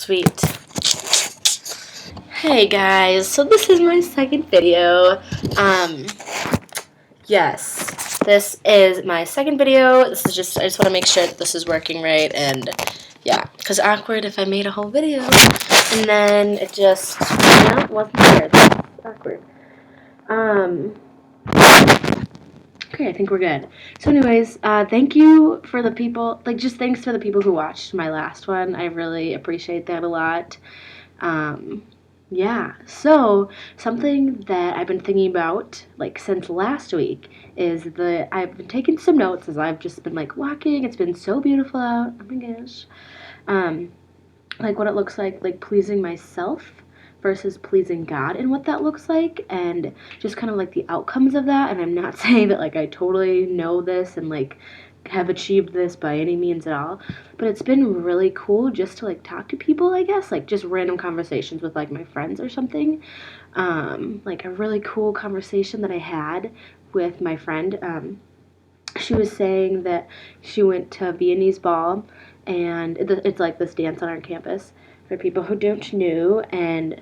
Sweet. Hey guys, so this is my second video. Yes, this is my second video. I just want to make sure that this is working right, and yeah, because awkward if I made a whole video and then it just, wasn't there. That's awkward. Okay, I think we're good. So anyways, thank you for the people, just thanks for the people who watched my last one. I really appreciate that a lot. Yeah, so something that I've been thinking about, since last week is I've been taking some notes as I've just been, walking. It's been so beautiful out. Oh my gosh. What it looks like pleasing myself versus pleasing God and what that looks like, and just kind of the outcomes of that. And I'm not saying that I totally know this and have achieved this by any means at all, but it's been really cool just to talk to people, I guess, just random conversations with my friends or something. A really cool conversation that I had with my friend. She was saying that she went to Viennese ball, and it's this dance on our campus for people who don't know. And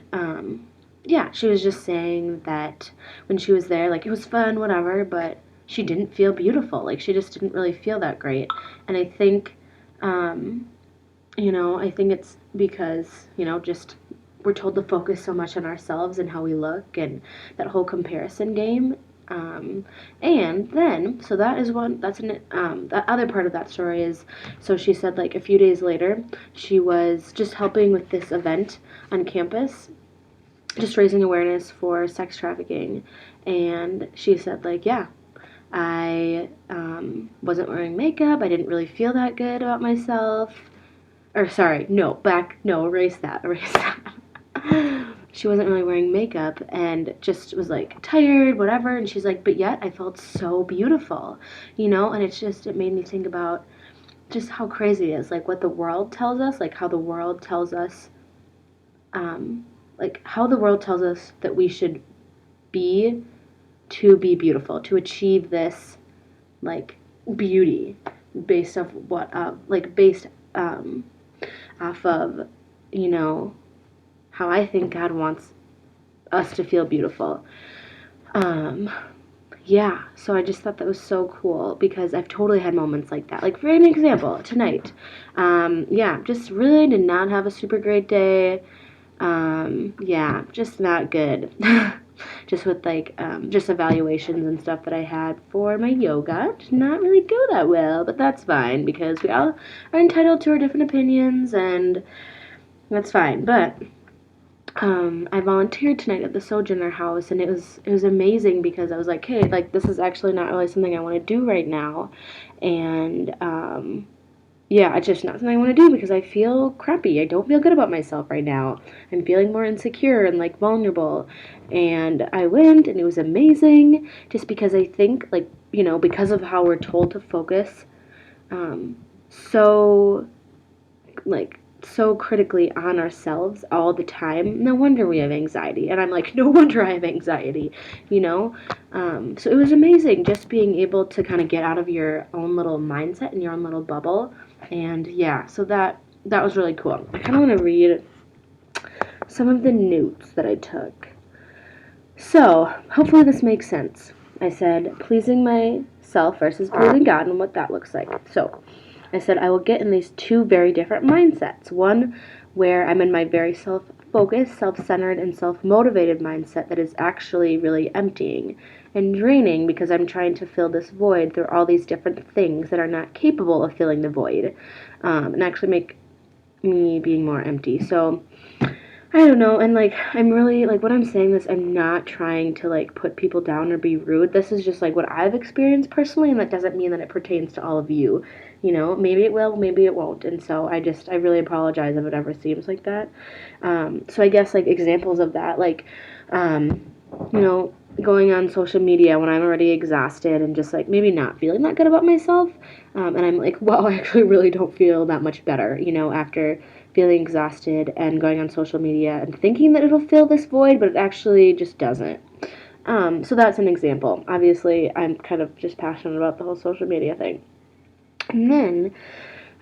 yeah, she was just saying that when she was there, it was fun, whatever, but she didn't feel beautiful. She just didn't really feel that great. And I think, I think it's because, just we're told to focus so much on ourselves and how we look and that whole comparison game. And then, so that is one, that's the other part of that story is, so she said a few days later, she was just helping with this event on campus, just raising awareness for sex trafficking. And she said yeah, I wasn't wearing makeup. I didn't really feel that good about myself. Or sorry, erase that. She wasn't really wearing makeup and just was tired, whatever. And she's but yet I felt so beautiful, and it made me think about just how crazy it is, what the world tells us, how the world tells us, how the world tells us that we should be to be beautiful, to achieve this, beauty based off off of, how I think God wants us to feel beautiful. Yeah, so I just thought that was so cool because I've totally had moments like that. For an example, tonight, yeah, just really did not have a super great day. Yeah, just not good. Just with just evaluations and stuff that I had for my yoga did not really go that well, but that's fine because we all are entitled to our different opinions, and that's fine. But I volunteered tonight at the Sojourner House, and it was amazing because I was hey, this is actually not really something I want to do right now, and yeah, it's just not something I want to do because I feel crappy. I don't feel good about myself right now. I'm feeling more insecure and vulnerable, and I went, and it was amazing. Just because I think because of how we're told to focus, so so critically on ourselves all the time. No wonder we have anxiety. And I'm no wonder I have anxiety, So it was amazing just being able to kind of get out of your own little mindset and your own little bubble. And yeah, so that was really cool. I kind of want to read some of the notes that I took. So hopefully this makes sense. I said pleasing myself versus pleasing God and what that looks like. So I said I will get in these two very different mindsets. One where I'm in my very self-focused, self-centered, and self-motivated mindset that is actually really emptying and draining because I'm trying to fill this void through all these different things that are not capable of filling the void, and actually make me being more empty. So I don't know, and I'm really when I'm saying this, I'm not trying to put people down or be rude. This is just what I've experienced personally, and that doesn't mean that it pertains to all of you. Maybe it will, maybe it won't, and so I really apologize if it ever seems like that. So I guess examples of that, going on social media when I'm already exhausted and just maybe not feeling that good about myself, and I'm well, I actually really don't feel that much better, after feeling exhausted and going on social media and thinking that it'll fill this void, but it actually just doesn't. So that's an example. Obviously, I'm kind of just passionate about the whole social media thing. And then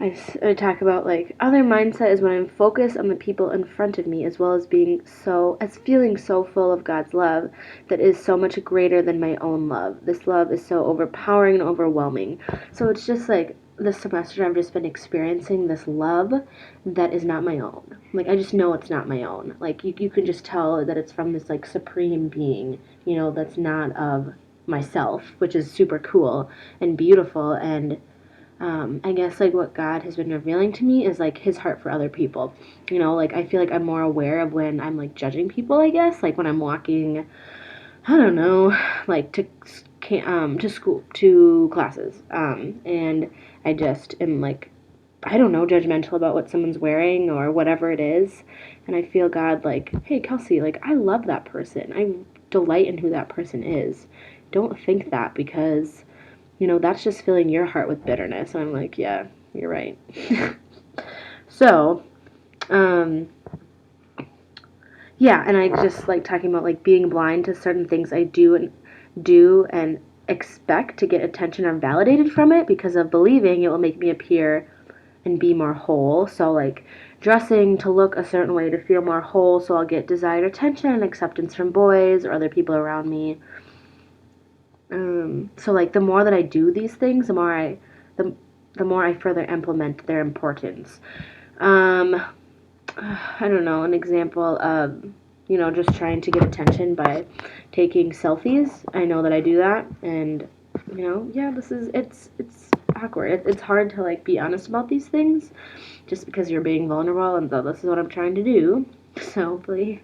I talk about like other mindset is when I'm focused on the people in front of me as well as feeling so full of God's love that is so much greater than my own love. This love is so overpowering and overwhelming. So it's just like this semester I've just been experiencing this love that is not my own. Like I just know it's not my own. Like you can just tell that it's from this like supreme being, that's not of myself, which is super cool and beautiful. And I guess like what God has been revealing to me is like his heart for other people. Like I feel like I'm more aware of when I'm like judging people, I guess, like when I'm walking, I don't know, like to school, to classes. And I just am like, I don't know, judgmental about what someone's wearing or whatever it is. And I feel God like, hey, Kelsey, like I love that person. I delight in who that person is. Don't think that because that's just filling your heart with bitterness. And I'm like, yeah, you're right. So, um, yeah, and I just like talking about like being blind to certain things I do and expect to get attention or validated from it because of believing it will make me appear and be more whole. So like dressing to look a certain way to feel more whole, so I'll get desired attention and acceptance from boys or other people around me. So like the more that I do these things, the more I further implement their importance. Um, I don't know, an example of just trying to get attention by taking selfies. I know that I do that, and yeah, it's awkward. It's hard to like be honest about these things, just because you're being vulnerable, and so this is what I'm trying to do. So hopefully,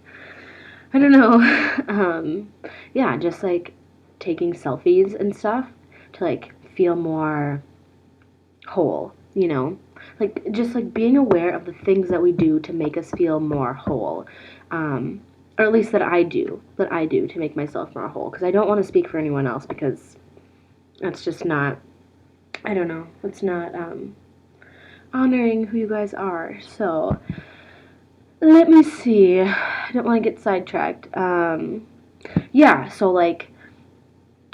I don't know. Yeah, just like taking selfies and stuff to like feel more whole, like just like being aware of the things that we do to make us feel more whole, or at least that I do to make myself more whole, because I don't want to speak for anyone else, because that's just not, I don't know, it's not honoring who you guys are. So let me see, I don't want to get sidetracked. Yeah, so like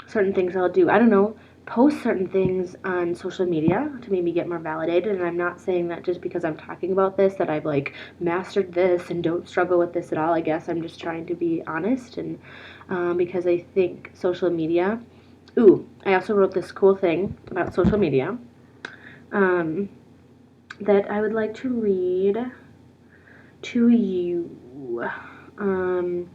certain things I'll do. I don't know, post certain things on social media to maybe get more validated. And I'm not saying that just because I'm talking about this that I've like mastered this and don't struggle with this at all. I guess I'm just trying to be honest, and because I think social media. Ooh, I also wrote this cool thing about social media um, that I would like to read to you. Um,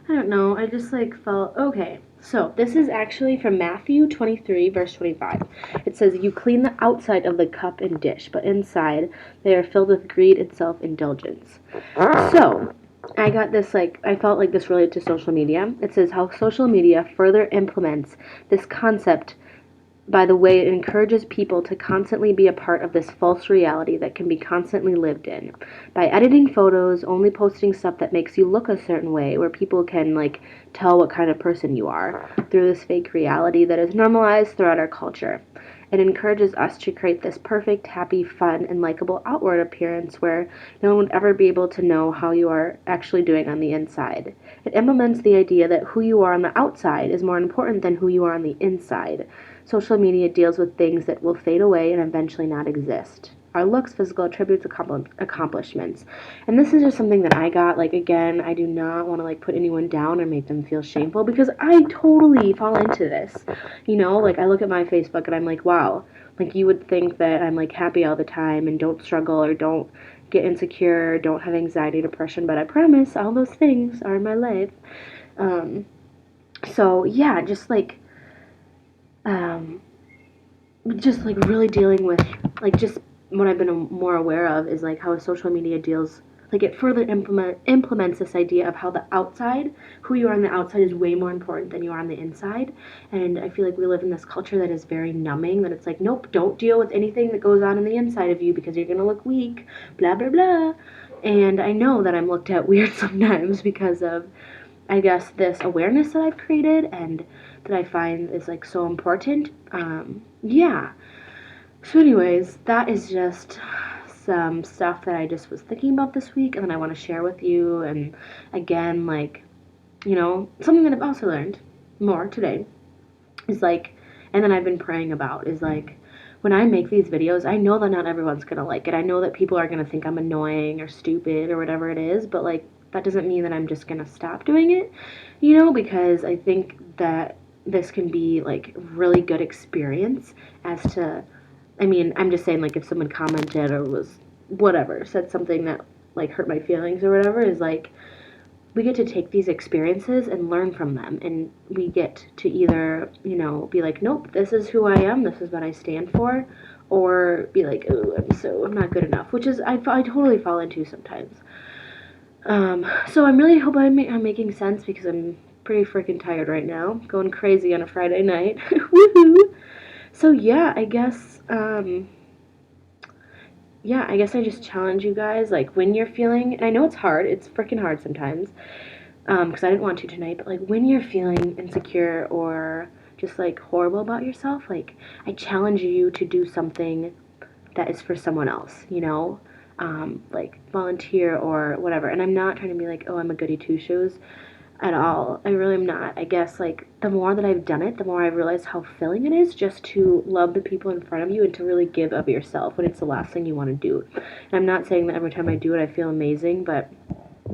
I don't know. I just like felt okay. So this is actually from Matthew 23, verse 25. It says, "You clean the outside of the cup and dish, but inside they are filled with greed and self-indulgence." So I got this I felt like this related to social media. It says how social media further implements this concept by the way it encourages people to constantly be a part of this false reality that can be constantly lived in. By editing photos, only posting stuff that makes you look a certain way, where people can, like, tell what kind of person you are, through this fake reality that is normalized throughout our culture. It encourages us to create this perfect, happy, fun, and likable outward appearance where no one would ever be able to know how you are actually doing on the inside. It implements the idea that who you are on the outside is more important than who you are on the inside. Social media deals with things that will fade away and eventually not exist. Our looks, physical attributes, accomplishments. And this is just something that I got. Like, again, I do not want to, like, put anyone down or make them feel shameful, because I totally fall into this. Like, I look at my Facebook and I'm like, wow. Like, you would think that I'm, like, happy all the time and don't struggle or don't get insecure, or don't have anxiety, depression, but I promise all those things are in my life. Um, so, yeah, um, just like really dealing with like just what I've been more aware of is like how social media deals, like it further implements this idea of how the outside, who you are on the outside, is way more important than you are on the inside. And I feel like we live in this culture that is very numbing, that it's like, nope, don't deal with anything that goes on the inside of you because you're gonna look weak, blah blah blah. And I know that I'm looked at weird sometimes because of, I guess, this awareness that I've created and that I find is like so important. Yeah. So, anyways, that is just some stuff that I just was thinking about this week, and then I want to share with you. And again, like, something that I've also learned more today is like, and then I've been praying about is like, when I make these videos, I know that not everyone's gonna like it. I know that people are gonna think I'm annoying or stupid or whatever it is, but like that doesn't mean that I'm just gonna stop doing it, because I think that this can be like really good experience as to, I mean, I'm just saying, like, if someone commented or was whatever, said something that like hurt my feelings or whatever, is like we get to take these experiences and learn from them, and we get to either be like, nope, this is who I am, this is what I stand for, or be like, oh, I'm not good enough, which is I totally fall into sometimes. So I'm really hope I'm making sense, because I'm pretty freaking tired right now, going crazy on a Friday night. Woohoo! So yeah, I guess I just challenge you guys, like, when you're feeling, and I know it's hard, it's freaking hard sometimes, because I didn't want to tonight, but like when you're feeling insecure or just like horrible about yourself, like I challenge you to do something that is for someone else, like volunteer or whatever. And I'm not trying to be like, oh, I'm a goody two shoes at all. I really am not. I guess like the more that I've done it, the more I've realized how filling it is just to love the people in front of you and to really give of yourself when it's the last thing you want to do. And I'm not saying that every time I do it I feel amazing, but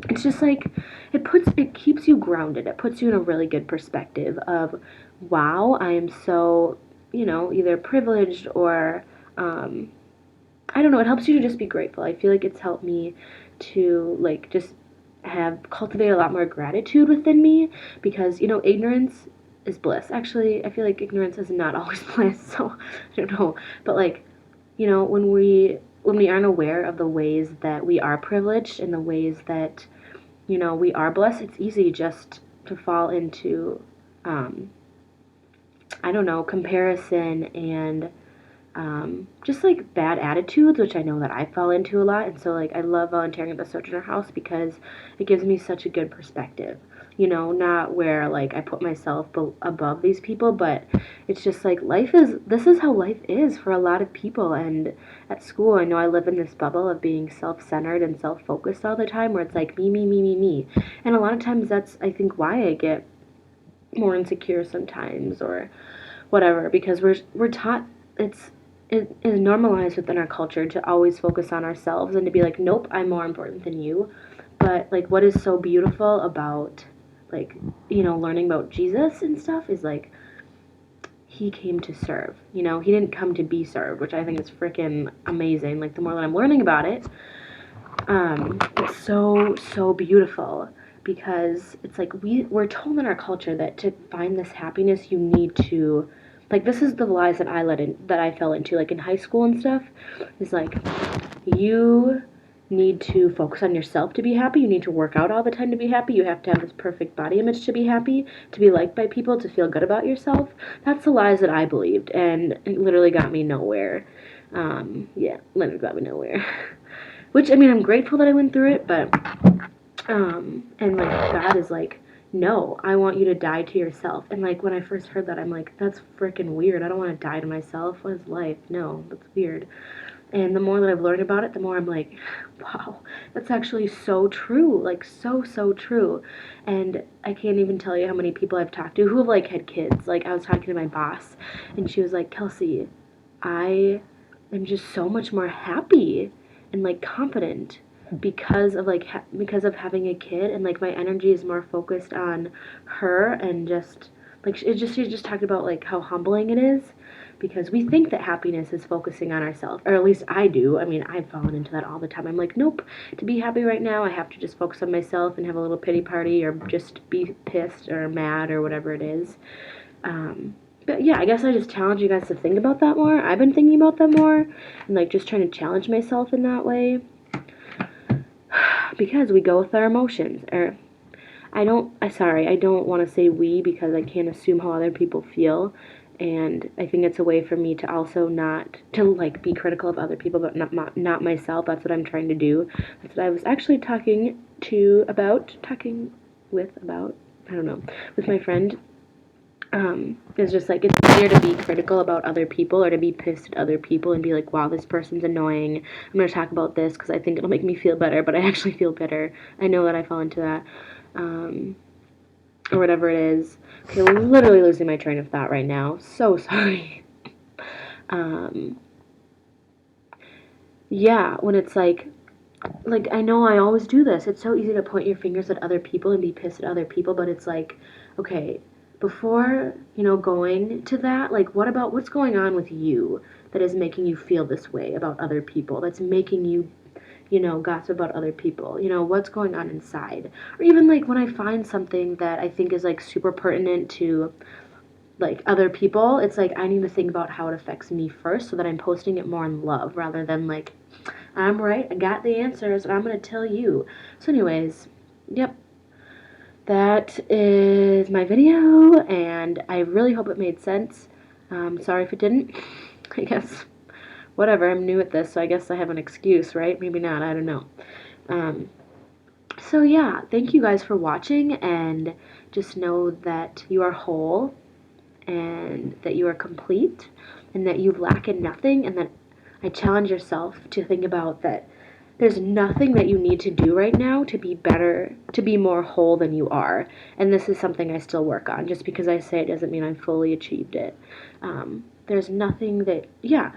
it's just like it keeps you grounded. It puts you in a really good perspective of, wow, I am so, either privileged or I don't know, it helps you to just be grateful. I feel like it's helped me to like just have cultivate a lot more gratitude within me, because ignorance is bliss. Actually, I feel like ignorance is not always bliss, so I don't know. But like, when we aren't aware of the ways that we are privileged and the ways that we are blessed, it's easy just to fall into, I don't know, comparison and just like bad attitudes, which I know that I fall into a lot. And so, like, I love volunteering at the Sojourner House because it gives me such a good perspective. Not where like I put myself above these people, but it's just like this is how life is for a lot of people. And at school, I know I live in this bubble of being self-centered and self-focused all the time, where it's like me, me, me, me, me. And a lot of times that's, I think, why I get more insecure sometimes or whatever, because we're taught it is normalized within our culture to always focus on ourselves and to be like, nope, I'm more important than you. But like what is so beautiful about like learning about Jesus and stuff is like he came to serve. He didn't come to be served, which I think is freaking amazing. Like the more that I'm learning about it, it's so beautiful, because it's like we're told in our culture that to find this happiness you need to, like, this is the lies that I fell into, like in high school and stuff, is like you need to focus on yourself to be happy, you need to work out all the time to be happy, you have to have this perfect body image to be happy, to be liked by people, to feel good about yourself. That's the lies that I believed, and it literally got me nowhere. Yeah, literally got me nowhere. Which, I mean, I'm grateful that I went through it, but, and, like, God is like, no, I want you to die to yourself. And, like, when I first heard that, I'm like, that's freaking weird. I don't want to die to myself. What is life? No, that's weird. And the more that I've learned about it, the more I'm like, wow, that's actually so true. Like, so true. And I can't even tell you how many people I've talked to who have, like, had kids. Like, I was talking to my boss, and she was like, Kelsey, I am just so much more happy and like confident because of like because of having a kid, and like my energy is more focused on her, and just like she just talked about like how humbling it is, because we think that happiness is focusing on ourselves, or at least I do. I mean, I've fallen into that all the time. I'm like, nope, to be happy right now I have to just focus on myself and have a little pity party or just be pissed or mad or whatever it is. But yeah, I guess I just challenge you guys to think about that more. I've been thinking about that more, and like just trying to challenge myself in that way, because we go with our emotions. Or I don't want to say we, because I can't assume how other people feel, and I think it's a way for me to also not to like be critical of other people, but not myself. That's what I'm trying to do. That's what I was actually talking with about, I don't know, with my friend. It's just like it's easier to be critical about other people, or to be pissed at other people and be like, wow, this person's annoying. I'm going to talk about this because I think it'll make me feel better, but I actually feel bitter. I know that I fall into that. Or whatever it is. Okay, I'm literally losing my train of thought right now. So sorry. Um, yeah, when it's like I know I always do this. It's so easy to point your fingers at other people and be pissed at other people, but it's like, okay, before, going to that, like what's going on with you that is making you feel this way about other people? That's making you, gossip about other people. What's going on inside? Or even like when I find something that I think is like super pertinent to like other people, it's like I need to think about how it affects me first so that I'm posting it more in love rather than like I'm right, I got the answers and I'm going to tell you. So anyways, yep. That is my video and I really hope it made sense. Sorry if it didn't. I guess whatever, I'm new at this, so I guess I have an excuse, right? Maybe not, I don't know. Um, so yeah, thank you guys for watching and just know that you are whole and that you are complete and that you lack in nothing, and that I challenge yourself to think about that there's nothing that you need to do right now to be better, to be more whole than you are. And this is something I still work on. Just because I say it doesn't mean I've fully achieved it. There's nothing that, yeah,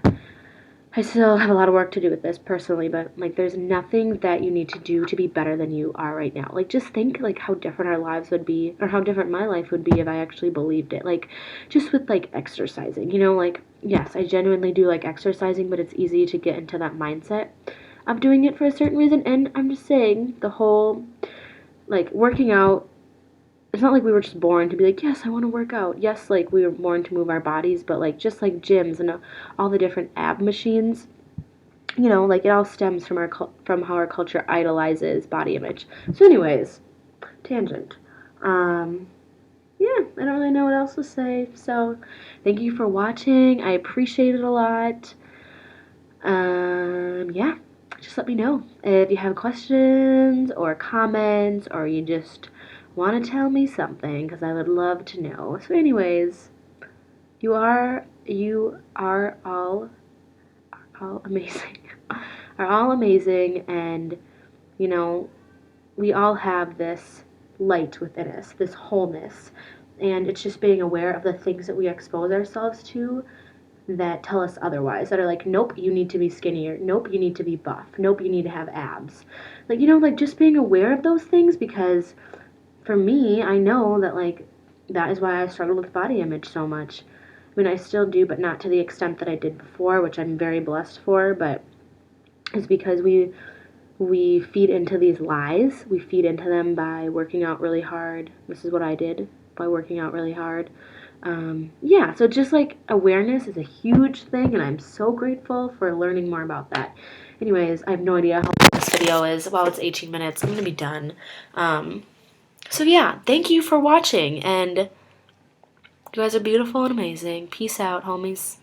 I still have a lot of work to do with this personally, but like there's nothing that you need to do to be better than you are right now. Like just think like how different our lives would be, or how different my life would be if I actually believed it. Like just with like exercising, like yes, I genuinely do like exercising, but it's easy to get into that mindset of doing it for a certain reason. And I'm just saying the whole like working out, it's not like we were just born to be like, yes, I want to work out. Yes, like we were born to move our bodies, but like just like gyms and all the different ab machines, like it all stems from from how our culture idolizes body image. So, anyways, tangent. Um, yeah, I don't really know what else to say. So, thank you for watching. I appreciate it a lot. Yeah, just let me know if you have questions or comments, or you just want to tell me something, because I would love to know. So, anyways, you are all amazing. Are all amazing, and you know, we all have this light within us, this wholeness, and it's just being aware of the things that we expose ourselves to that tell us otherwise, that are like, nope, you need to be skinnier, nope, you need to be buff, nope, you need to have abs. Like, like just being aware of those things, because for me, I know that like that is why I struggled with body image so much. I mean, I still do, but not to the extent that I did before, which I'm very blessed for, but it's because we feed into these lies. We feed into them by working out really hard. This is what I did by working out really hard. Yeah, so just like awareness is a huge thing, and I'm so grateful for learning more about that. Anyways, I have no idea how long this video is. Well, it's 18 minutes. I'm going to be done. So yeah, thank you for watching, and you guys are beautiful and amazing. Peace out, homies.